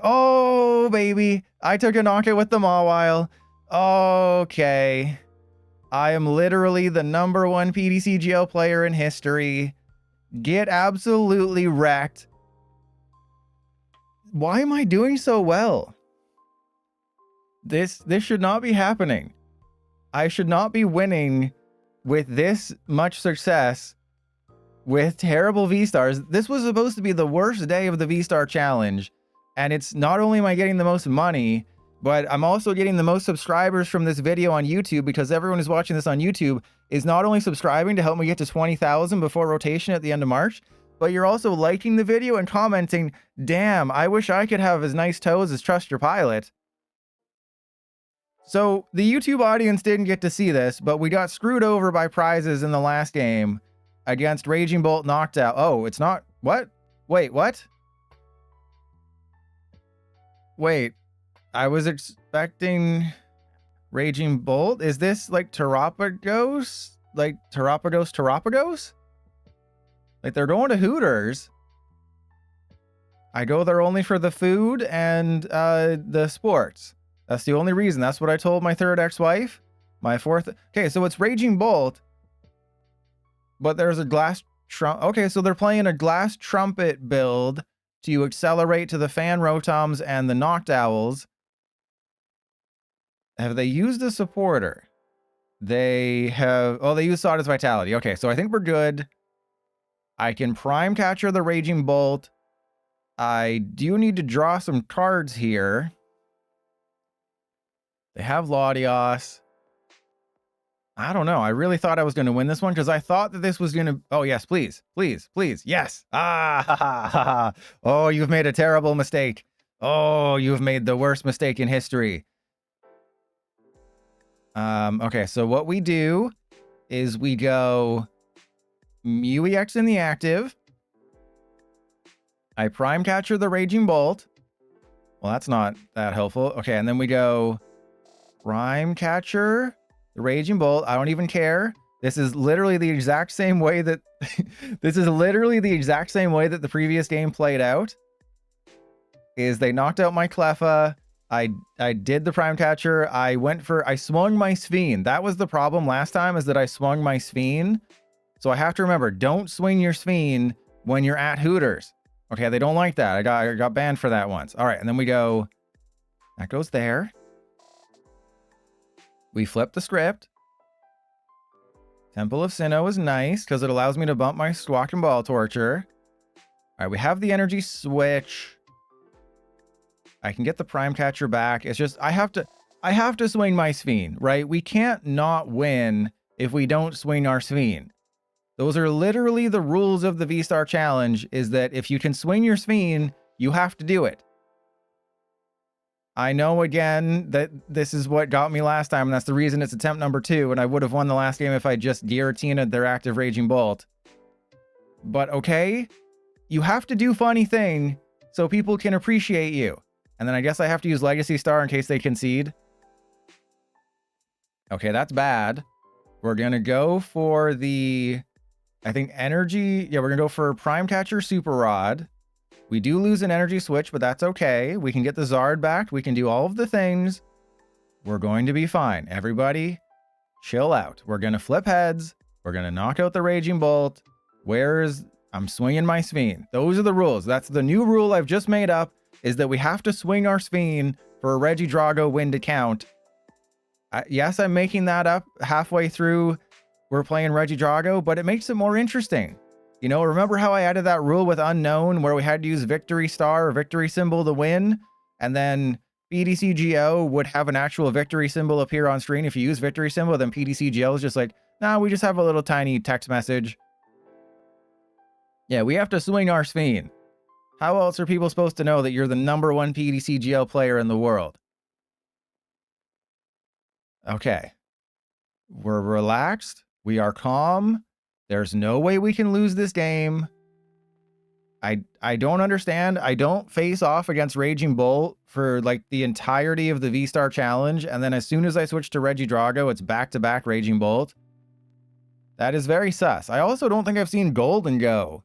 Oh, baby. I took a knockout with the Mawile. Okay. I am literally the #1 PDCGL player in history. Get absolutely wrecked. Why am I doing so well? This should not be happening. I should not be winning with this much success with terrible V-Stars. This was supposed to be the worst day of the V-Star challenge. And it's not only am I getting the most money, but I'm also getting the most subscribers from this video on YouTube because everyone who's watching this on YouTube is not only subscribing to help me get to 20,000 before rotation at the end of March, but you're also liking the video and commenting, damn, I wish I could have as nice toes as Trust Your Pilot. So the YouTube audience didn't get to see this, but we got screwed over by prizes in the last game against Raging Bolt knocked out. Oh, it's not... What? Wait, what? Wait, I was expecting Raging Bolt? Is this like Terapagos? Like Terapagos? Like, they're going to Hooters. I go there only for the food and the sports. That's the only reason. That's what I told my third ex-wife. My fourth. Okay, so it's Raging Bolt. But there's a glass trumpet. Okay, so they're playing a glass trumpet build to accelerate to the Fan Rotoms and the Noctowls. Have they used a supporter? They have. Oh, they used Sawdust Vitality. Okay, so I think we're good. I can Prime Catcher the Raging Bolt. I do need to draw some cards here. They have Latios. I don't know. I really thought I was going to win this one because I thought that this was going to... Oh, yes, please. Please, please. Yes. Ah, ha, ha, ha, ha. Oh, you've made a terrible mistake. Oh, you've made the worst mistake in history. Okay, so what we do is we go Mew-EX in the active. I Prime Catcher the Raging Bolt. Well, that's not that helpful. Okay, and then we go Prime Catcher the Raging Bolt. I don't even care. This is literally the exact same way that this is literally the exact same way that the previous game played out. Is they knocked out my Cleffa. I did the Prime Catcher. I swung my Sphene. That was the problem last time, is that I swung my Sphene. So I have to remember, don't swing your Sphene when you're at Hooters. Okay, they don't like that. I got banned for that once. All right, and then we go, that goes there. We flip the script. Temple of Sinnoh is nice because it allows me to bump my Squawk and Ball Torture. All right, we have the energy switch. I can get the Prime Catcher back. It's just I have to swing my Sphene, right? We can't not win if we don't swing our Sphene. Those are literally the rules of the V-Star Challenge, is that if you can swing your Sphene, you have to do it. I know, again, that this is what got me last time, and that's the reason it's attempt number 2, and I would have won the last game if I just guillotined their active Raging Bolt. But okay, you have to do funny thing so people can appreciate you. And then I guess I have to use Legacy Star in case they concede. Okay, that's bad. We're going to go for the, I think, energy. Yeah, we're going to go for Prime Catcher Super Rod. We do lose an energy switch, but that's okay. We can get the Zard back. We can do all of the things. We're going to be fine. Everybody, chill out. We're going to flip heads. We're going to knock out the Raging Bolt. I'm swinging my Sphene. Those are the rules. That's the new rule I've just made up, is that we have to swing our Sphene for a Regidrago win to count. Yes, I'm making that up halfway through. We're playing Regidrago, but it makes it more interesting. You know, remember how I added that rule with Unown where we had to use Victory Star or Victory Symbol to win? And then PDCGO would have an actual Victory Symbol appear on screen. If you use Victory Symbol, then PDCGO is just like, nah, we just have a little tiny text message. Yeah, we have to swing our Sphene. How else are people supposed to know that you're the #1 PDCGL player in the world? Okay. We're relaxed. We are calm. There's no way we can lose this game. I don't understand. I don't face off against Raging Bolt for like the entirety of the V-Star Challenge. And then as soon as I switch to Regidrago, it's back-to-back Raging Bolt. That is very sus. I also don't think I've seen Golden Go.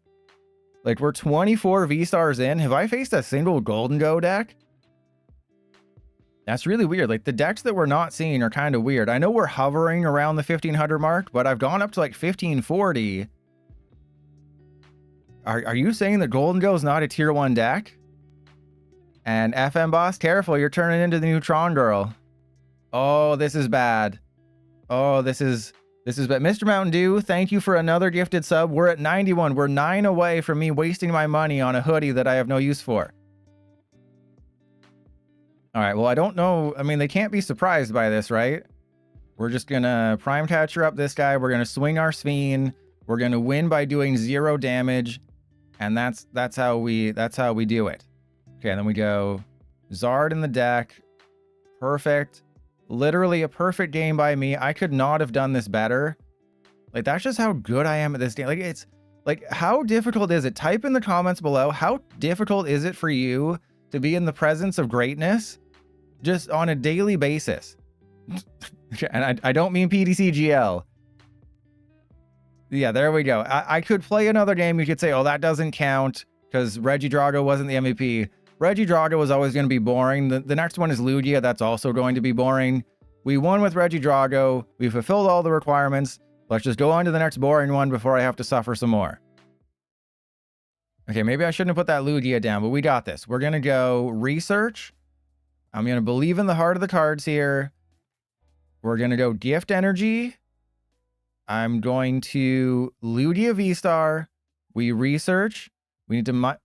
Like, we're 24 V-Stars in. Have I faced a single Golden Go deck? That's really weird. Like, the decks that we're not seeing are kind of weird. I know we're hovering around the 1500 mark, but I've gone up to like 1540. Are you saying that Golden Go is not a tier 1 deck? And FM Boss, careful, you're turning into the Neutron Girl. Oh, this is bad. Oh, this is bad. Mr. Mountain Dew, thank you for another gifted sub. We're at 91. We're 9 away from me wasting my money on a hoodie that I have no use for. All right, well, I don't know. I mean, they can't be surprised by this, right? We're just gonna Prime Catcher up this guy. We're gonna swing our Sphene. We're gonna win by doing 0 damage. And that's how we do it. Okay, and then we go Zard in the deck. Perfect. Literally a perfect game by me. I could not have done this better. Like, that's just how good I am at this game. Like, it's like, how difficult is it? Type in the comments below, how difficult is it for you to be in the presence of greatness just on a daily basis? And I don't mean PDCGL. Yeah, there we go. I could play another game. You could say, oh, that doesn't count because Regidrago wasn't the MVP. Regidrago was always going to be boring. The next one is Lugia. That's also going to be boring. We won with Regidrago. We fulfilled all the requirements. Let's just go on to the next boring one before I have to suffer some more. Okay, maybe I shouldn't have put that Lugia down, but we got this. We're going to go research. I'm going to believe in the heart of the cards here. We're going to go gift energy. I'm going to Lugia VStar. We research. We need to...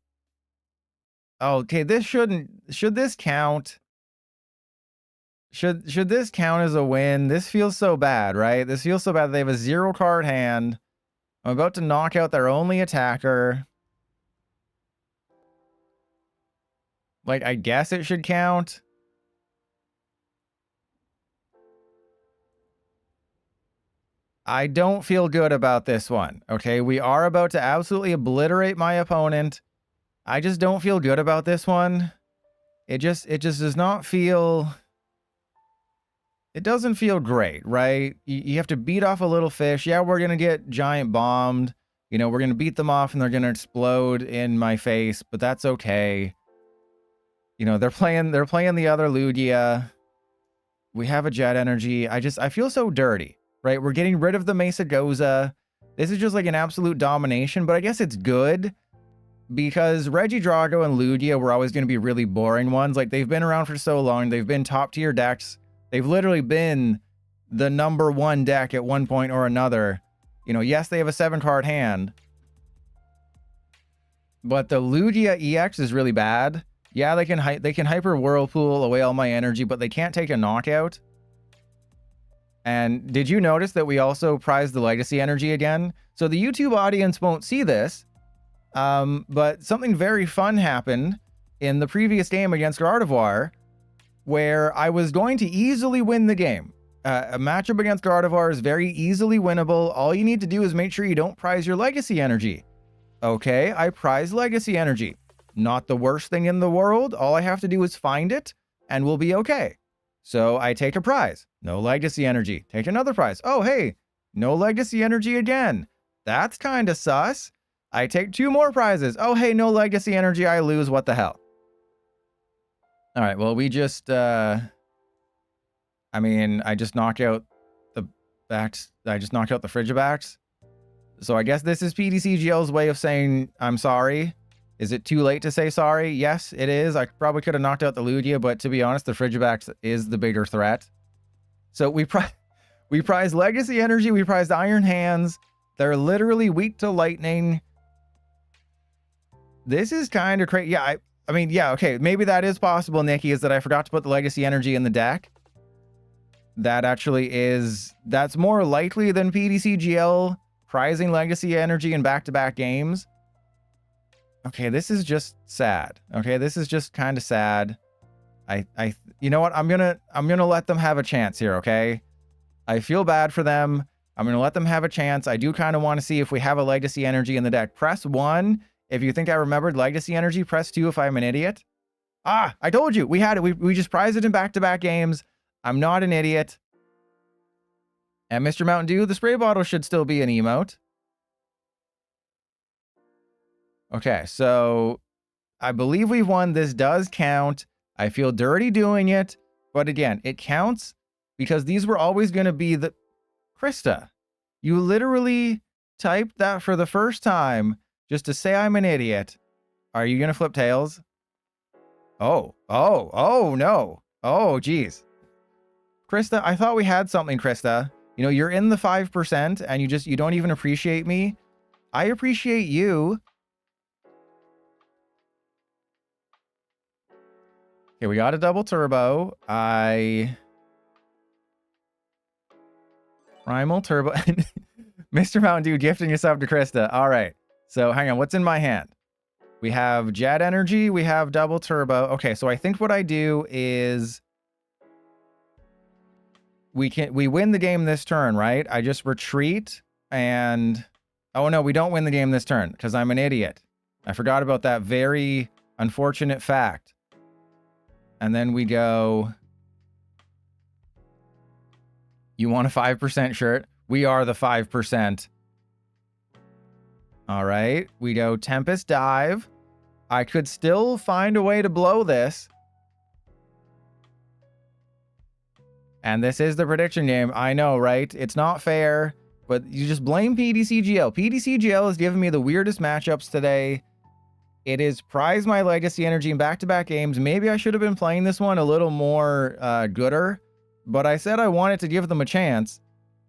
Okay, this shouldn't... Should this count? Should this count as a win? This feels so bad, right? This feels so bad. They have a 0 card hand. I'm about to knock out their only attacker. Like, I guess it should count. I don't feel good about this one. Okay, we are about to absolutely obliterate my opponent. I just don't feel good about this one. It just does not feel... It doesn't feel great, right? You have to beat off a little fish. Yeah, we're going to get giant bombed. You know, we're going to beat them off and they're going to explode in my face, but that's okay. You know, they're playing the other Lugia. We have a Jet Energy. I feel so dirty, right? We're getting rid of the Mesagoza. This is just like an absolute domination, but I guess it's good because Regidrago and Lugia were always going to be really boring ones. Like, they've been around for so long. They've been top tier decks. They've literally been the #1 deck at one point or another. You know, yes, they have a 7 card hand, but the Lugia EX is really bad. Yeah, they can Hyper Whirlpool away all my energy, but they can't take a knockout. And did you notice that we also prized the Legacy Energy again? So the YouTube audience won't see this, but something very fun happened in the previous game against Gardevoir, where I was going to easily win the game. A matchup against Gardevoir is very easily winnable. All you need to do is make sure you don't prize your Legacy Energy. Okay, I prize Legacy Energy. Not the worst thing in the world. All I have to do is find it, and we'll be okay. So I take a prize. No Legacy Energy. Take another prize. Oh, hey, no Legacy Energy again. That's kind of sus. I take 2 more prizes. Oh, hey, no Legacy Energy. I lose. What the hell? All right, well, we just, I just knocked out the backs. I just knocked out the Frigibacks. So I guess this is PDCGL's way of saying I'm sorry. Is it too late to say sorry? Yes, it is. I probably could have knocked out the Lugia, but to be honest, the Frigibacks is the bigger threat. So we prized Legacy Energy. We prized Iron Hands. They're literally weak to lightning. This is kind of crazy. Yeah, I mean, yeah, okay. Maybe that is possible, Nikki, is that I forgot to put the Legacy Energy in the deck. That actually is... That's more likely than PDCGL prizing Legacy Energy in back-to-back games. Okay, this is just sad. Okay, this is just kind of sad. You know what? I'm gonna let them have a chance here, okay? I feel bad for them. I'm gonna let them have a chance. I do kind of want to see if we have a Legacy Energy in the deck. Press 1 if you think I remembered Legacy Energy. Press 2 if I'm an idiot. Ah, I told you. We had it. We just prized it in back-to-back games. I'm not an idiot. And Mr. Mountain Dew, the spray bottle should still be an emote. Okay, so I believe we've won. This does count. I feel dirty doing it. But again, it counts because these were always going to be the... Krista, you literally typed that for the first time just to say I'm an idiot. Are you going to flip tails? Oh, no. Oh, geez. Krista, I thought we had something, Krista. You know, you're in the 5% and you don't even appreciate me. I appreciate you. Okay, we got a double turbo. Primal turbo. Mr. Mountain Dew gifting yourself to Krista. All right. So hang on. What's in my hand? We have Jet Energy. We have double turbo. Okay, so I think what I do is we win the game this turn, right? I just retreat and... Oh, no, we don't win the game this turn because I'm an idiot. I forgot about that very unfortunate fact. And then we go, you want a 5% shirt? We are the 5%. All right, we go Tempest Dive. I could still find a way to blow this. And this is the prediction game. I know, right? It's not fair, but you just blame PDCGL. PDCGL has given me the weirdest matchups today. It is Prize My Legacy Energy in back-to-back games. Maybe I should have been playing this one a little more gooder, but I said I wanted to give them a chance,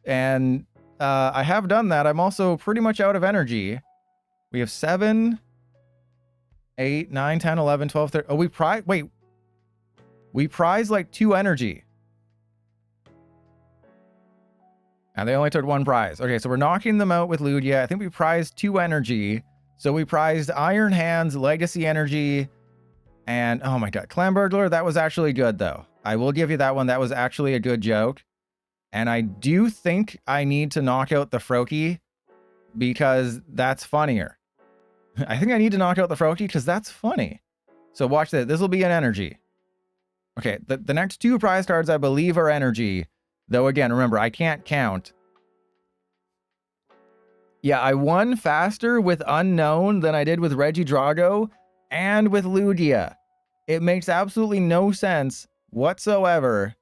and I have done that. I'm also pretty much out of energy. We have 7, 8, 9, 10, 11, 12, 13. Oh, we prize like 2 energy. And they only took 1 prize. Okay, so we're knocking them out with Lugia. I think we prized 2 energy. So we prized Iron Hands, Legacy Energy, and oh my god, Clam Burglar. That was actually good though. I will give you that one. That was actually a good joke. And I do think I need to knock out the Froakie because that's funnier. I think I need to knock out the Froakie because that's funny. So watch this. This will be an energy. Okay, the next 2 prize cards I believe are energy. Though again, remember, I can't count. Yeah, I won faster with Unknown than I did with Regidrago and with Lugia. It makes absolutely no sense whatsoever.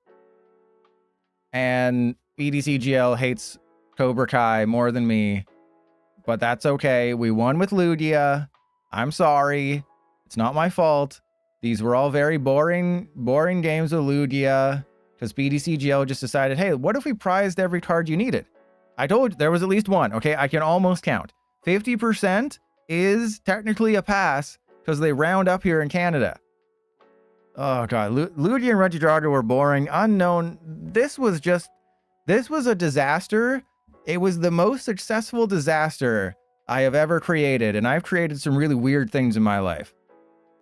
And EDCGL hates Cobra Kai more than me. But that's okay. We won with Lugia. I'm sorry. It's not my fault. These were all very boring games with Lugia. Because PDCGL just decided, hey, what if we prized every card you needed? I told you there was at least one. Okay, I can almost count. 50% is technically a pass because they round up here in Canada. Oh god, Lugia and Regidrago were boring. Unknown. This was a disaster. It was the most successful disaster I have ever created, and I've created some really weird things in my life.